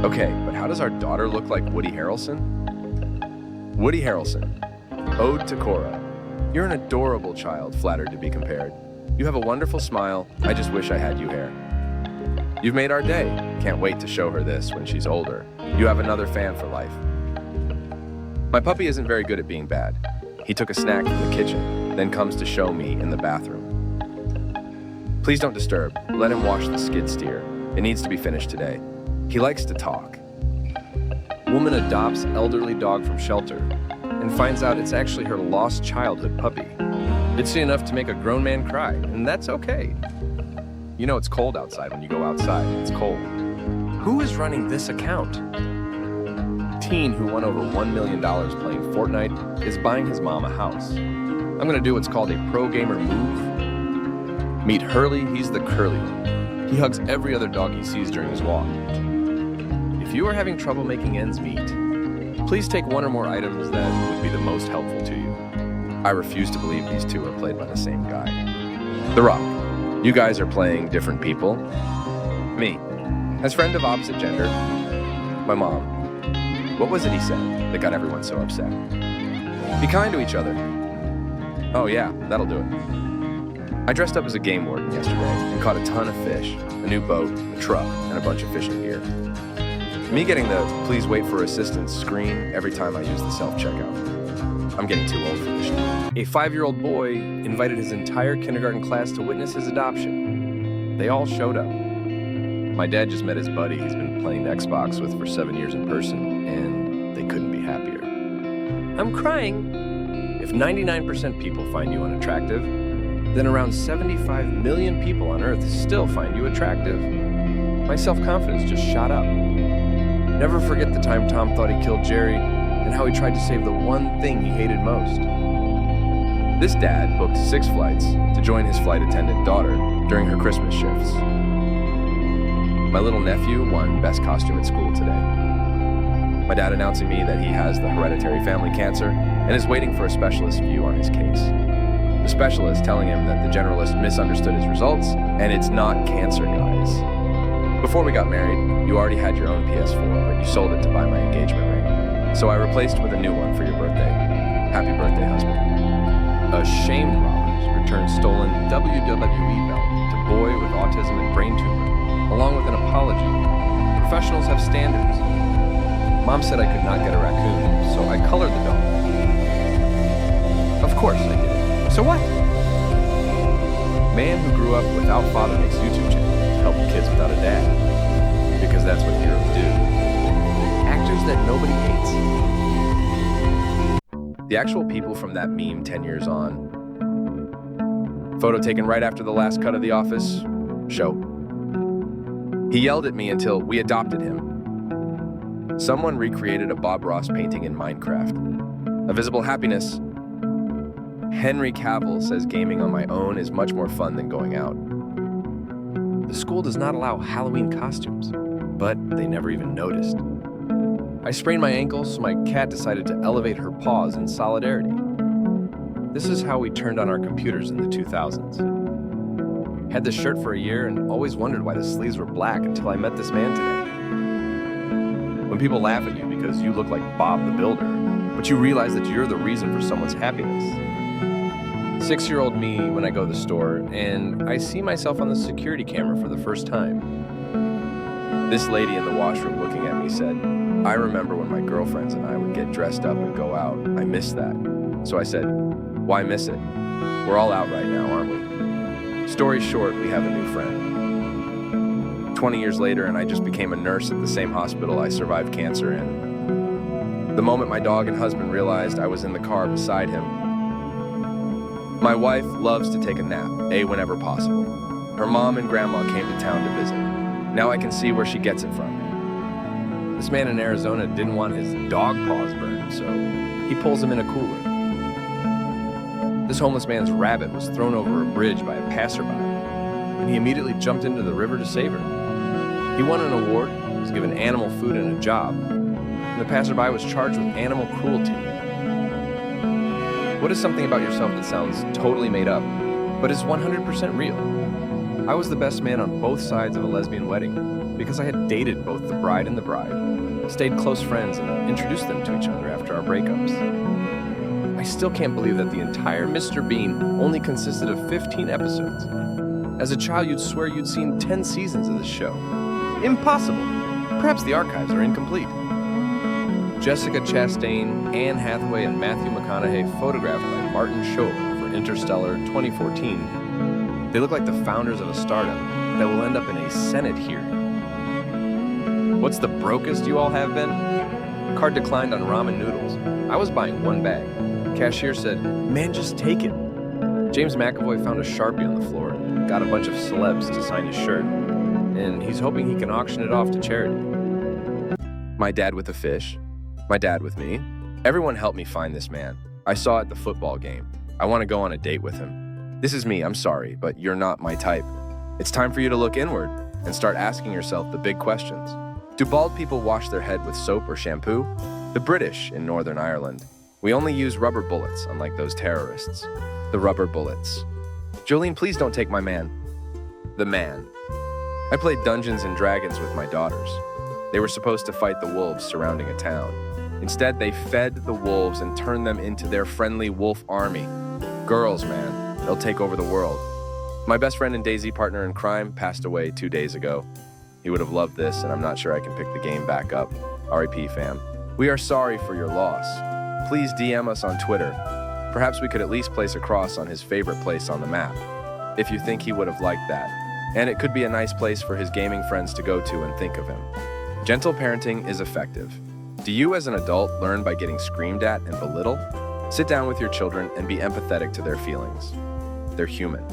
Okay, but how does our daughter look like Woody Harrelson? Woody Harrelson, Ode to Cora. You're an adorable child, flattered to be compared. You have a wonderful smile. I just wish I had you hair. You've made our day. Can't wait to show her this when she's older. You have another fan for life. My puppy isn't very good at being bad. He took a snack from the kitchen, then comes to show me in the bathroom. Please don't disturb. Let him wash the skid steer. It needs to be finished today. He likes to talk. Woman adopts elderly dog from shelter and finds out it's actually her lost childhood puppy. It's enough to make a grown man cry, and that's okay. You know it's cold outside when you go outside. It's cold. Who is running this account? Teen who won over $1 million playing Fortnite is buying his mom a house. I'm gonna do what's called a pro gamer move. Meet Hurley, he's the curly one. He hugs every other dog he sees during his walk. If you are having trouble making ends meet, please take one or more items that would be the most helpful to you. I refuse to believe these two are played by the same guy. The Rock. You guys are playing different people. Me. As friend of opposite gender. My mom. What was it he said that got everyone so upset? Be kind to each other. Oh yeah, that'll do it. I dressed up as a game warden yesterday and caught a ton of fish, a new boat, a truck, and a bunch of fishing gear. Me getting the please wait for assistance screen every time I use the self-checkout. I'm getting too old for this now. A 5-year-old boy invited his entire kindergarten class to witness his adoption. They all showed up. My dad just met his buddy he's been playing Xbox with for 7 years in person, and they couldn't be happier. I'm crying. If 99% people find you unattractive, then around 75 million people on Earth still find you attractive. My self-confidence just shot up. Never forget the time Tom thought he killed Jerry and how he tried to save the one thing he hated most. This dad booked 6 flights to join his flight attendant daughter during her Christmas shifts. My little nephew won best costume at school today. My dad announcing me that he has the hereditary family cancer and is waiting for a specialist view on his case. The specialist telling him that the generalist misunderstood his results and it's not cancer, guys. Before we got married, you already had your own PS4, but you sold it to buy my engagement ring. So I replaced with a new one for your birthday. Happy birthday, husband. Ashamed robbers returned stolen WWE belt to boy with autism and brain tumor, along with an apology. Professionals have standards. Mom said I could not get a raccoon, so I colored the dog. Of course I did it. So what? Man who grew up without father makes YouTube channel. Help kids without a dad. Because that's what heroes do. Actors that nobody hates. The actual people from that meme 10 years on. Photo taken right after the last cut of The Office. Show. He yelled at me until we adopted him. Someone recreated a Bob Ross painting in Minecraft. A visible happiness. Henry Cavill says gaming on my own is much more fun than going out. The school does not allow Halloween costumes, but they never even noticed. I sprained my ankle, so my cat decided to elevate her paws in solidarity. This is how we turned on our computers in the 2000s. Had this shirt for a year and always wondered why the sleeves were black until I met this man today. When people laugh at you because you look like Bob the Builder, but you realize that you're the reason for someone's happiness. 6-year-old me when I go to the store, and I see myself on the security camera for the first time. This lady in the washroom looking at me said, I remember when my girlfriends and I would get dressed up and go out. I miss that. So I said, why miss it? We're all out right now, aren't we? Story short, we have a new friend. 20 years later, and I just became a nurse at the same hospital I survived cancer in. The moment my dog and husband realized I was in the car beside him. My wife loves to take a nap, whenever possible. Her mom and grandma came to town to visit. Now I can see where she gets it from. This man in Arizona didn't want his dog paws burned, so he pulls them in a cooler. This homeless man's rabbit was thrown over a bridge by a passerby, and he immediately jumped into the river to save her. He won an award, was given animal food and a job, and the passerby was charged with animal cruelty. What is something about yourself that sounds totally made up, but is 100% real? I was the best man on both sides of a lesbian wedding. because I had dated both the bride and the bride, stayed close friends, and introduced them to each other after our breakups. I still can't believe that the entire Mr. Bean only consisted of 15 episodes. As a child, you'd swear you'd seen 10 seasons of this show. Impossible! Perhaps the archives are incomplete. Jessica Chastain, Anne Hathaway, and Matthew McConaughey, photographed by Martin Scholler for Interstellar 2014. They look like the founders of a startup that will end up in a Senate hearing. What's the brokest you all have been? Card declined on ramen noodles. I was buying one bag. Cashier said, "Man, just take it." James McAvoy found a Sharpie on the floor and got a bunch of celebs to sign his shirt, and he's hoping he can auction it off to charity. My dad with a fish. My dad with me. Everyone helped me find this man. I saw at the football game. I want to go on a date with him. This is me, I'm sorry, but you're not my type. It's time for you to look inward and start asking yourself the big questions. Do bald people wash their head with soap or shampoo? The British in Northern Ireland. We only use rubber bullets, unlike those terrorists. The rubber bullets. Jolene, please don't take my man. The man. I played Dungeons and Dragons with my daughters. They were supposed to fight the wolves surrounding a town. Instead, they fed the wolves and turned them into their friendly wolf army. Girls, man, they'll take over the world. My best friend and DayZ partner in crime passed away 2 days ago. He would have loved this, and I'm not sure I can pick the game back up. R.I.P. fam. We are sorry for your loss. Please DM us on Twitter. Perhaps we could at least place a cross on his favorite place on the map, if you think he would have liked that. And it could be a nice place for his gaming friends to go to and think of him. Gentle parenting is effective. Do you as an adult learn by getting screamed at and belittled? Sit down with your children and be empathetic to their feelings. They're human.